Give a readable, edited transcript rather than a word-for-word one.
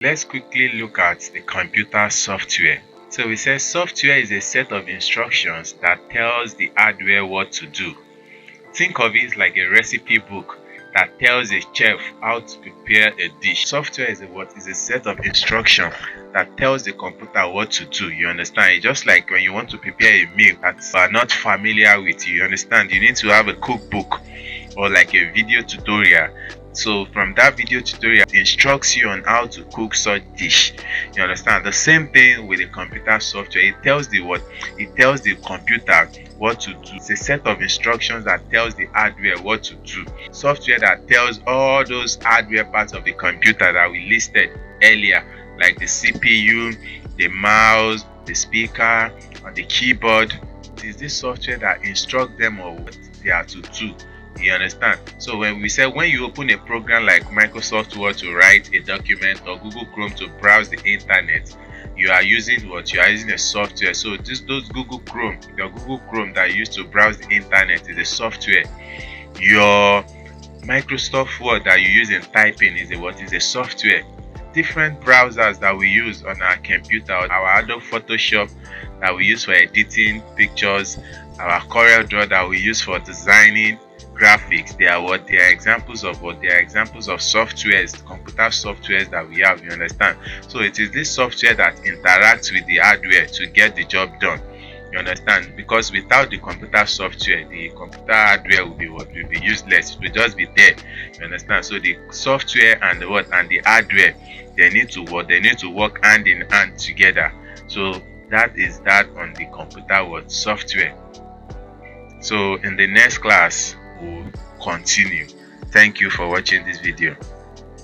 Let's quickly look at the computer software. So we said software is a set of instructions that tells the hardware what to do. Think of it like a recipe book that tells a chef how to prepare a dish. Software is a set of instructions that tells the computer what to do. You understand? It's just like when you want to prepare a meal that you are not familiar with. You understand? You need to have a cookbook or like a video tutorial. So from that video tutorial, it instructs you on how to cook such dish. You understand? The same thing with the computer software. It tells the what? It tells the computer what to do. It's a set of instructions that tells the hardware what to do. Software that tells all those hardware parts of the computer that we listed earlier, like the CPU, the mouse, the speaker, and the keyboard. It is this software that instructs them on what they are to do. You understand? So when we say when you open a program like Microsoft Word to write a document or Google Chrome to browse the internet, you are using what? You are using a software. So those Google Chrome, your Google Chrome that you use to browse the internet is a software. Your Microsoft Word that you use in typing is a software. Different browsers that we use on our computer, our Adobe Photoshop that we use for editing pictures, our CorelDRAW that we use for designing graphics. They are examples of softwares, computer softwares that we have. You understand? So it is this software that interacts with the hardware to get the job done. You understand? Because without the computer software, the computer hardware will be useless. It will just be there. You understand? So the software and the hardware, they need to work hand in hand together. So that is that on the computer software. So in the next class, we'll continue. Thank you for watching this video.